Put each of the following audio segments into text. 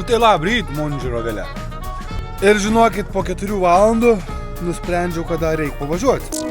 Nu tai labryt, Mondžiro vėlė. Ir žinokit, po 4 valandų nusprendžiau, kada reikia pavažiuoti.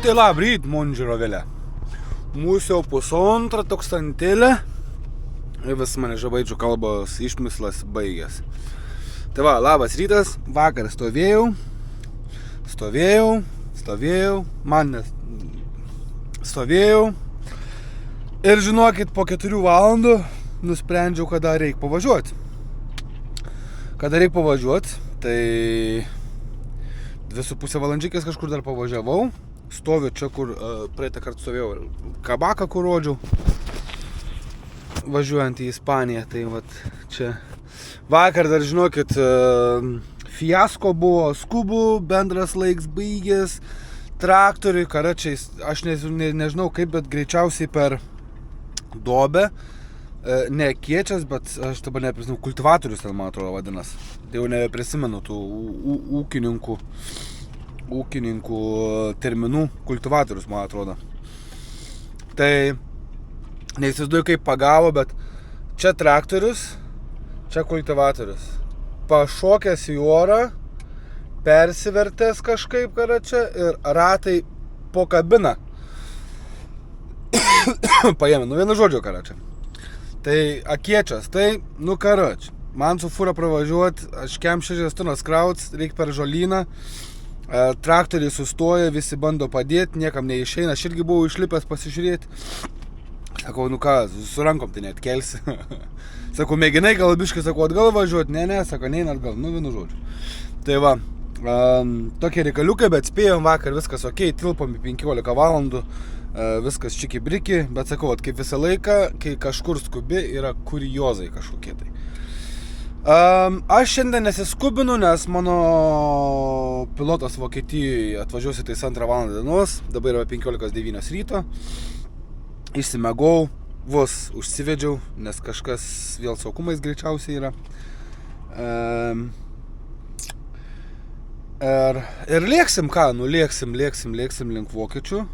Tai labryt, Mondžiro vėlė. Mūsų jau 1,5 tūkstantėlė ir vis mane žabaičių kalbos išmislas baigęs. Tai va, labas rytas, vakar stovėjau, ir žinokit, po 4 valandų nusprendžiau, kada reikia pavažiuoti. Tai 2,5 valandžikės kažkur dar pavažiavau. Stoviu čia, kur praeitą kartą stovėjau kabaką, kur rodžiau, važiuojant į Ispaniją. Tai vat čia vakar dar, žinokit, fiasko buvo, skubų, bendras laiks baigės, traktoriui, karačiais, aš nežinau kaip, bet greičiausiai per duobę, ne kiečias, bet aš dabar neprisimenu, kultivatorius ten, man atrodo, vadinas. Tai jau nebeprisimenu tų ūkininkų terminų, kultivatorius, man atrodo. Tai neįsivaizduoju, kaip pagavo, bet čia traktorius, čia kultivatorius. Pašokęs į orą, persivertęs kažkaip karačia ir ratai po kabiną. Paėmė, vienu žodžiu karačia. Tai akiečias, tai karačia. Man su fūra pravažiuoti, aš kem 6 tonas krauts, reikia per žolyną. Traktoriai sustoja, visi bando padėti, niekam neišeina. Aš irgi buvau išlipęs pasižiūrėti. Sakau, su rankom tai net kelsi. Sakau, mėginai gal biškai, sakau, atgal važiuoti. Ne, sako, neina atgal, vienu žodžiu. Tai va, tokie reikaliukai, bet spėjom vakar, viskas ok, tilpom į 15 valandų, viskas čiki briki, bet sakau, kaip visą laiką, kai kažkur skubi, yra kuriozai kažkokie tai. Aš šiandien nesiskubinu, nes mano pilotas Vokietijoje atvažiuosi tais 2 valandą dienos, dabar yra 15:09 ryto, išsimegau, vos užsivedžiau, nes kažkas vėl saukumais greičiausiai yra. Ir lėksim ką, lėksim link vokiečių.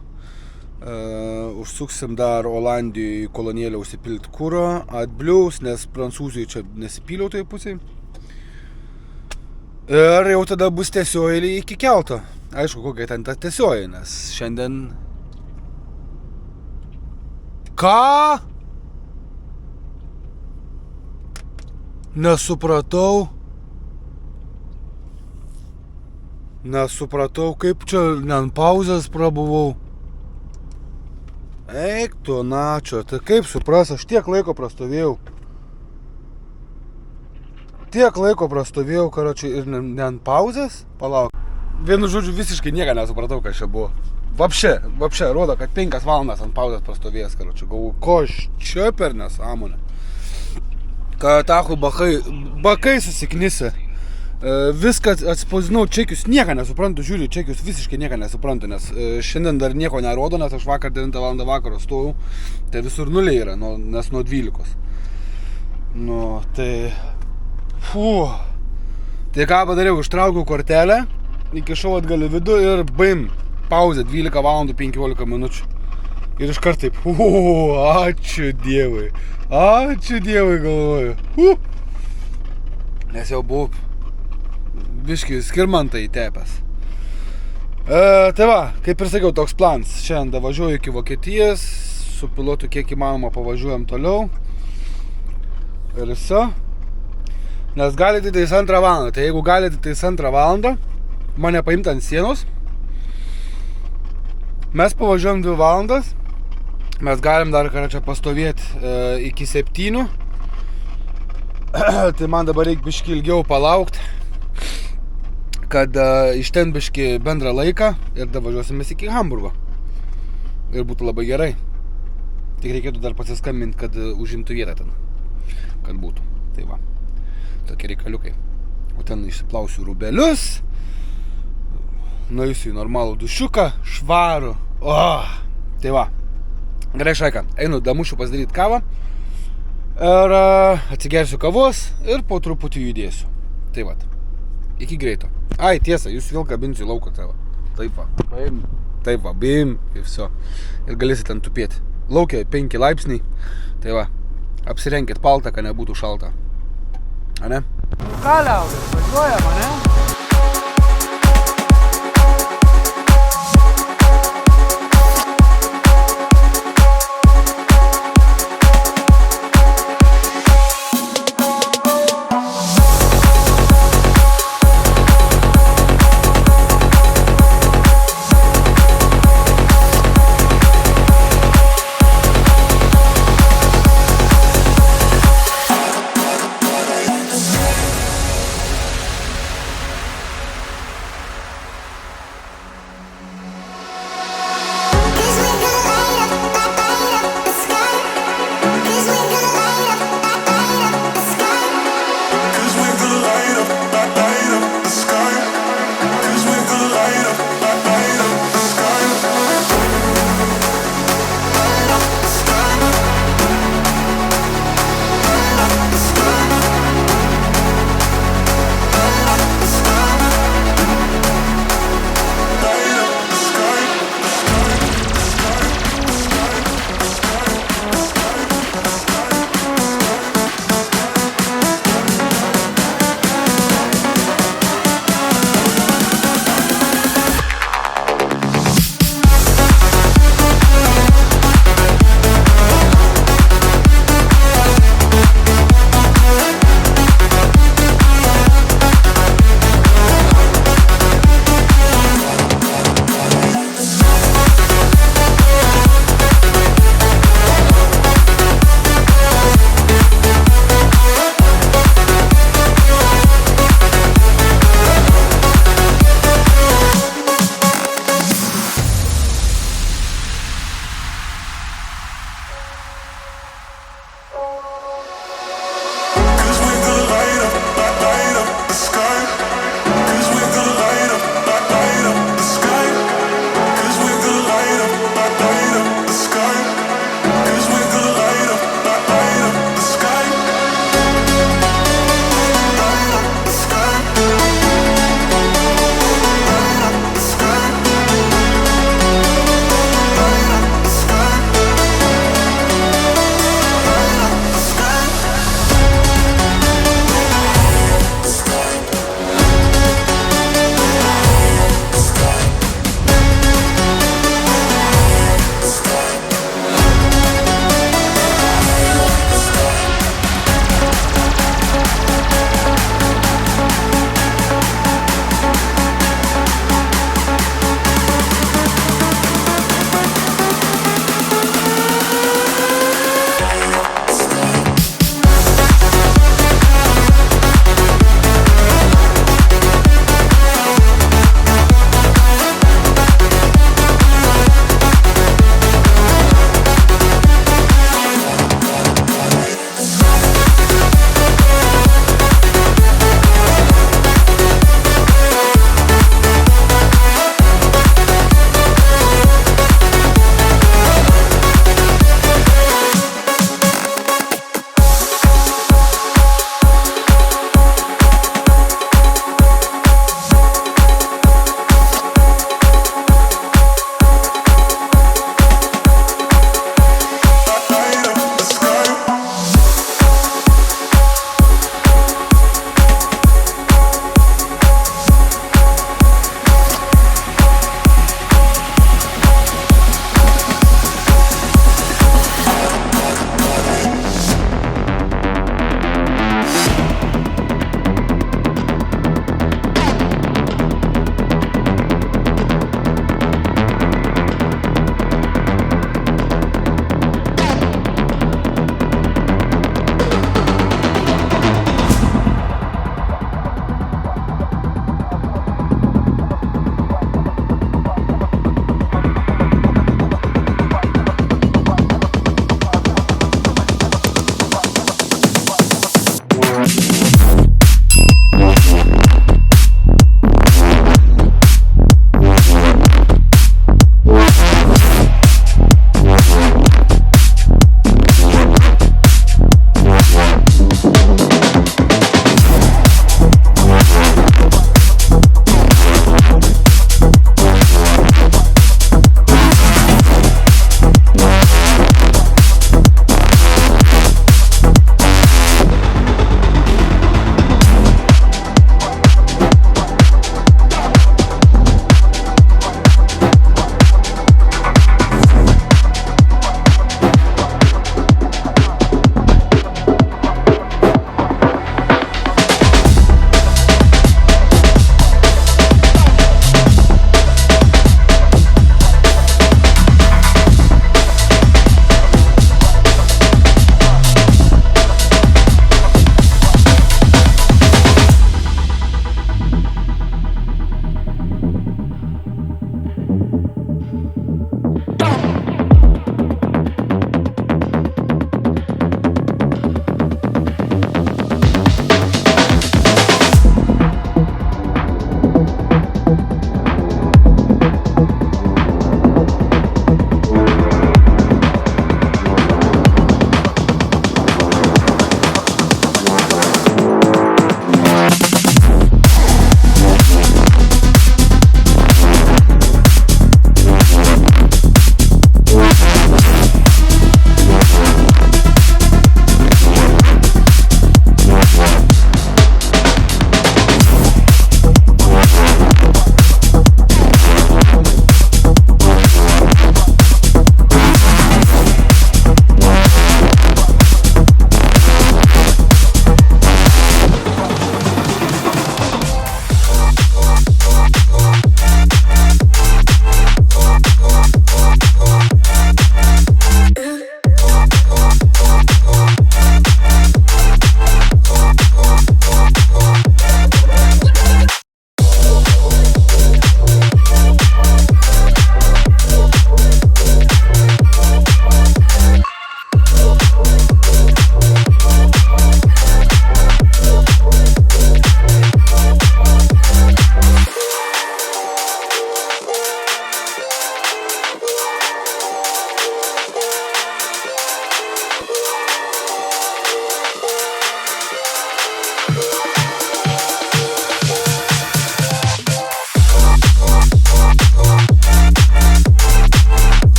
Užsuksim dar Olandijoje į kolonėlę užsipilti kuro, atbliaus, nes Prancūzijai čia nesipyliau toje pusėje. Ir jau tada bus tiesioji iki kelto. Aišku, kokia ten ta tiesioji, nes šiandien... Ką? Nesupratau, kaip čia ant pauzės prabuvau. Eik tu načio, tai kaip supras, aš tiek laiko prastovėjau. Tiek laiko prastovėjau, karočiui, ir ne ant pauzės. Palauk. Vienu žodžiu, visiškai nieko nesupratau, kas čia buvo. Vapšė, rodo, kad 5 valandas ant pauzės prastovėjęs, karočiui. Galvoju, ko aš čia per nesąmonę. Kad tahu bakai susiknisi. Viską atspausdinau čekius, nieko nesuprantu, žiūriu čekius, visiškai nieko nesuprantu, nes šiandien dar nieko nerodo, nes aš vakar 9 val. Vakaro stovau, tai visur nuliai yra, nes nuo 12. Nu, tai... Tai ką padariau, ištraukiau kortelę, įkišau atgal į vidų ir baim, pauzė 12 val. 15 minučių. Ir iš kart taip, ačiū Dievui, galvoju. Nes jau buvau biškį skirmantą įtepęs. Tai va, kaip ir sakiau, toks plans. Šiandien važiuoju iki Vokietijos, su pilotu kiek įmanoma pavažiuojam toliau. Ir viso. Nes gali tai 2 valandą. Tai jeigu gali tai 2 valandą, mane paimti ant sienos, mes pavažiuojam 2 valandas, mes galim dar čia pastovėti iki 7. Tai man dabar reikia biškį ilgiau palaukti, kad iš ten biškį bendrą laiką ir da važiuosimės iki Hamburgo. Ir būtų labai gerai. Tik reikėtų dar pasiskambinti, kad užimtų vietą ten. Kad būtų. Tai va. Tokie reikaliukai. O ten išsiplausiu rūbelius. Nueisiu į normalų dušiuką. Švarų. Tai va. Gerai, Šaika. Einu damušiu pasidaryti kavą. Ir atsigersiu kavos ir po truputį judėsiu. Tai va. Iki greito. Ai, tiesa, jūs vėl kabinsiu į lauką. Tai va. Taip va. Paim. Taip va, bim. Ir viso. Ir galėsit ten tupėti. Laukia 5 laipsniai. Tai va. Apsirenkit paltą, kad nebūtų šalta. Ane? Ką liaudės, važiuojam, ane?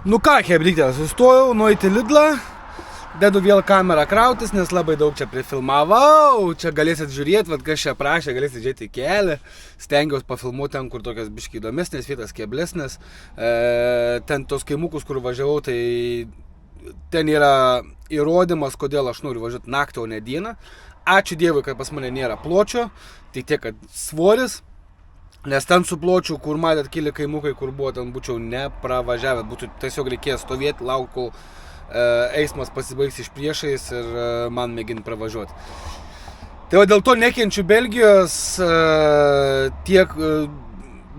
Nu ką, hebrytė, sustojau, nueiti Lidlą, dedu vėl kamerą krautis, nes labai daug čia prifilmavau, čia galėsit žiūrėti, vad kas čia prašė, galėsit žiūrėti kelią, stengiausi pafilmuoti ten, kur tokios biškai įdomesnės vietas, keblesnės, ten tos kaimukus, kur važiavau, tai ten yra įrodymas, kodėl aš noriu važiuoti naktį, o ne dieną. Ačiū Dievui, kad pas mane nėra pločio, tik tiek, kad svoris. Nes ten su pločiu, kur matėt keli kaimukai, kur buvo, ten būčiau nepravažiavę, būtų tiesiog reikėjo stovėti, laukti, kol eismas pasibaigs iš priešais ir man mėginti pravažiuoti. Tai va, dėl to nekenčiu Belgijos tiek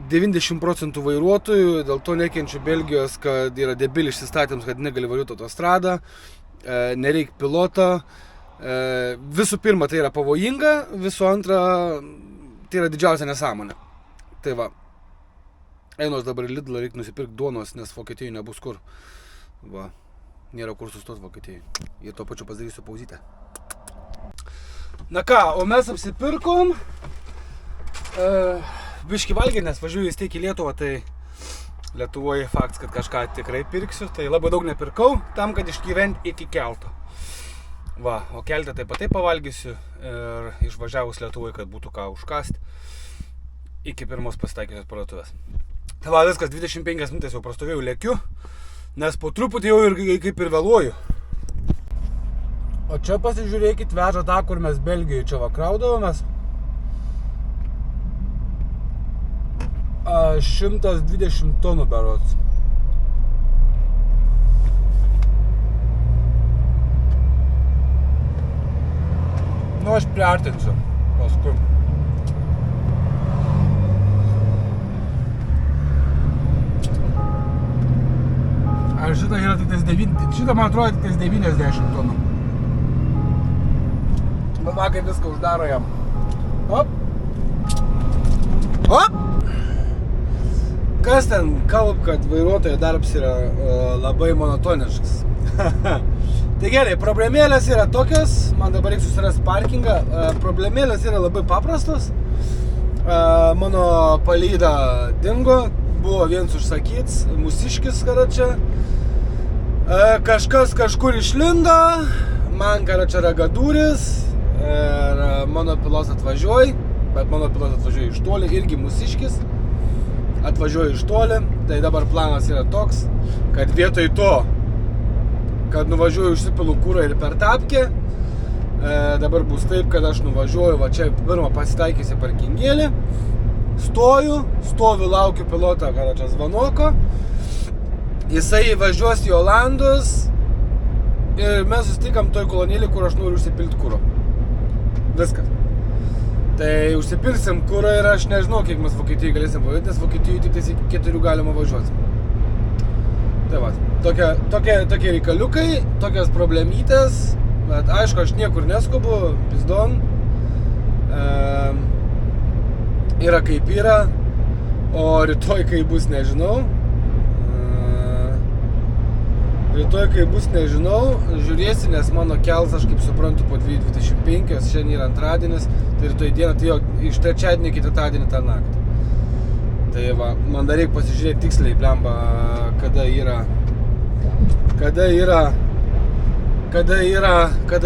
90% vairuotojų, dėl to nekenčiu Belgijos, kad yra debiliš įstatymas, kad negali važiuoti autostradą, nereikia piloto. Visų pirma, tai yra pavojinga, visų antra, tai yra didžiausia nesąmonė. Tai va, einu aš dabar į Lidlą, reikia nusipirkti duonos, nes Vokietijoje nebus kur. Va, nėra kur sustoti Vokietijoje. Ir tuo pačiu pasidarysiu pauzytę. Na ką, o mes apsipirkom. Biški valgė, nes važiuoju vis tiek į Lietuvą, tai Lietuvoje faktas, kad kažką tikrai pirksiu. Tai labai daug nepirkau, tam, kad išgyventi iki kelto. Va, o kelte taip pat pavalgysiu ir išvažiavus Lietuvoje, kad būtų ką užkasti. Iki pirmos pasitaikiusios parduotuvės. Tai va, viskas, 25 minutės jau prastovėjau, lėkiu, nes po truputį jau ir kaip ir vėluoju. O čia pasižiūrėkit, veža tą, kur mes Belgijoje čia va kraudavomės. 120 tonų berods. Nu, aš priartinsiu paskui. Ar šitą yra tik 9, šitą man atrodo tik 90 tonų. Va, kaip viską uždaro jam. Hop. Hop. Kas ten kalb, kad vairuotojo darbs yra labai monotoniškas. Tai gerai, problemėlės yra tokios, man dabar reikia susirasti parkingą. Problemėlės yra labai paprastos. Mano palyda dingo, buvo vienas užsakyts, mūsiškis karačia. Kažkas kažkur išlindo, man karačia ragadūris ir mano pilos atvažiuoja, bet mano pilos atvažiuoja iš toli, irgi mūsiškis atvažiuoja iš toli. Tai dabar planas yra toks, kad vietoj to, kad nuvažiuoju užsipilu kūrą ir per tapkę, dabar bus taip, kad aš nuvažiuoju va čia pirmą pasitaikysi parkingėlį, stoviu, laukiu pilotą karačia Zvanoko, jisai važiuos į Olandus ir mes susitikam toj kolonėlį, kur aš noriu užsipilti kūro. Viskas. Tai užsipilsim kūrą ir aš nežinau, kiek mes Vokietijoje galėsim važiuoti, nes Vokietijoje tik tais iki 4 galima važiuoti. Tai va, tokie reikaliukai, tokios problemytės, bet aišku, aš niekur neskubu, pizdon. Yra kaip yra, o rytoj kai bus nežinau. Rytoj kai bus nežinau, žiūrėsi, nes mano kels, aš kaip suprantu, po 2:25, šiandien yra antradienis, tai rytoj dieną, tai jo iš trečiadienį iki ketvirtadienį tą naktį. Tai va, man dar reikia pasižiūrėti tiksliai, blemba, kada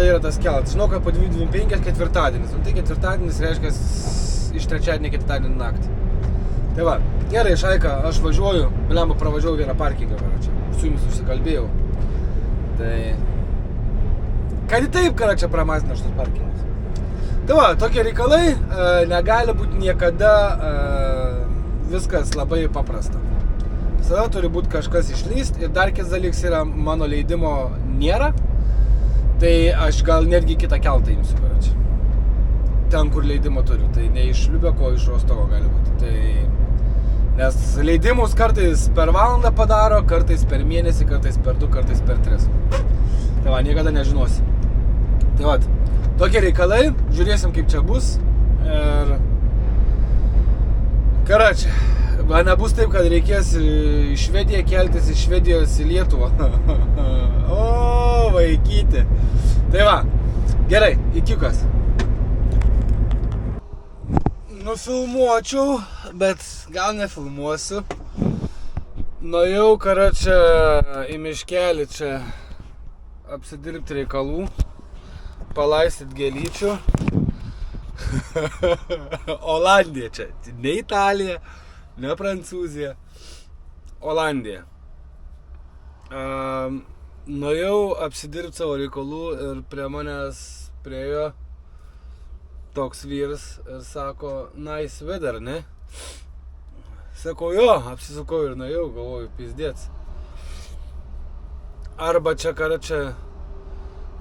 yra tas kels. Žinau, kad po 2:25 ketvirtadienis, tai ketvirtadienis reiškia iš trečiadienį ketvirtadienį naktį. Tai va, gerai, Šaika, aš važiuoju, blemba, pravažiavau vieną parkingą, čia su jumis užsikalbėjau. Tai kad į taip, kad čia pramazdina šitas parkingas. Tai va, tokie reikalai, negali būti niekada viskas labai paprasta. Visada turi būti kažkas išlyst ir dar kitas dalykas yra, mano leidimo nėra. Tai aš gal netgi kitą keltą imsiu, karoči. Ten, kur leidimo turiu. Tai ne iš Liubeko, iš Rostovo gali būti. Tai... Nes leidimus kartais per valandą padaro, kartais per mėnesį, kartais per 2, kartais per 3. Tai va, niekada nežinosi. Tai va, tokie reikalai, žiūrėsim kaip čia bus. Ir... Karoči, man nebus taip, kad reikės iš Švediją keltis iš Švedijos į Lietuvą. O, vaikyti. Tai va, gerai, ikiukas. Nufilmuočiau, bet gal nefilmuosiu. Nuėjau, karoči, į miškelį čia apsidirbti reikalų, palaistyt gėlyčių. Olandija čia, ne Italija, ne Prancūzija, Olandija. Nuėjau apsidirbti savo reikalų ir prie manęs priejo toks vyras ir sako, nice weather, ne? Sakau, jo, apsisukau ir nuėjau, galvoju, pizdėts. Arba čia, karoči,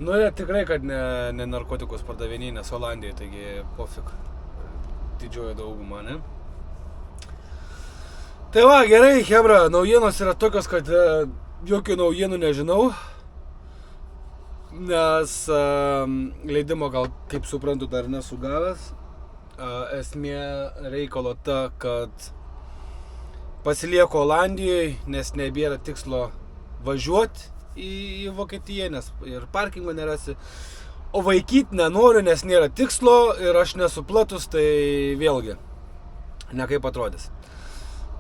nu, tikrai, kad ne narkotikus pardavinėj, nes Olandijai, taigi pofik, didžioji dauguma, ne? Tai va, gerai, chebra, naujienos yra tokios, kad jokių naujienų nežinau, nes leidimo gal, kaip suprantu, dar nesu gavęs. Esmė reikalo ta, kad pasilieku Olandijoje, nes nebėra tikslo važiuoti į Vokietiją, nes ir parkingo nerasi. O vaikyt nenoriu, nes nėra tikslo ir aš nesu platus, tai vėlgi, ne kaip atrodys.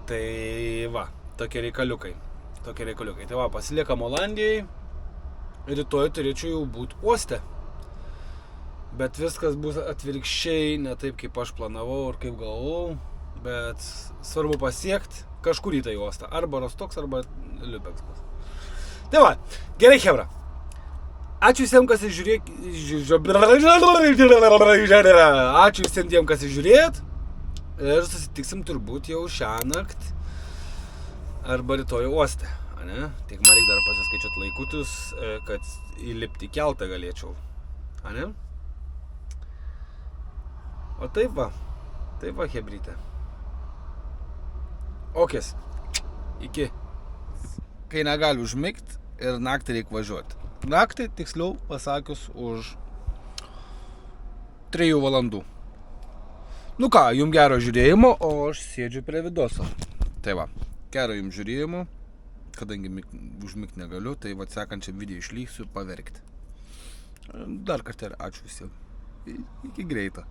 Tai va, tokie reikaliukai. Tai va, pasiliekam Olandijai, rytoj turėčiau jau būti uoste. Bet viskas bus atvirkščiai, ne taip, kaip aš planavau ir kaip galvojau, bet svarbu pasiekti kažkur į tai uostą. Arba Rostoks, arba Liubekas. Tai va, gerai, chebra. Ačiū visiems, kas Ačiū visiems tiem, kas žiūrėjot. Ir susitiksim turbūt jau šią naktį arba rytoj uoste. Ne? Tik man reikia dar pasiskaičiuoti laikutus, kad įlipti į keltą galėčiau. Ne? O taip va, hebrytė. Okės, iki. Kai negali užmigt ir naktį reikia važiuoti. Naktį, tiksliau pasakius, už 3 valandų. Nu ką, jums gero žiūrėjimo, o aš sėdžiu prie vidoso. Tai va, gero jums žiūrėjimo, kadangi užmigt negaliu, tai va sekančiam video išlyksiu paverkti. Dar kartą ačiū visiems. Iki greito.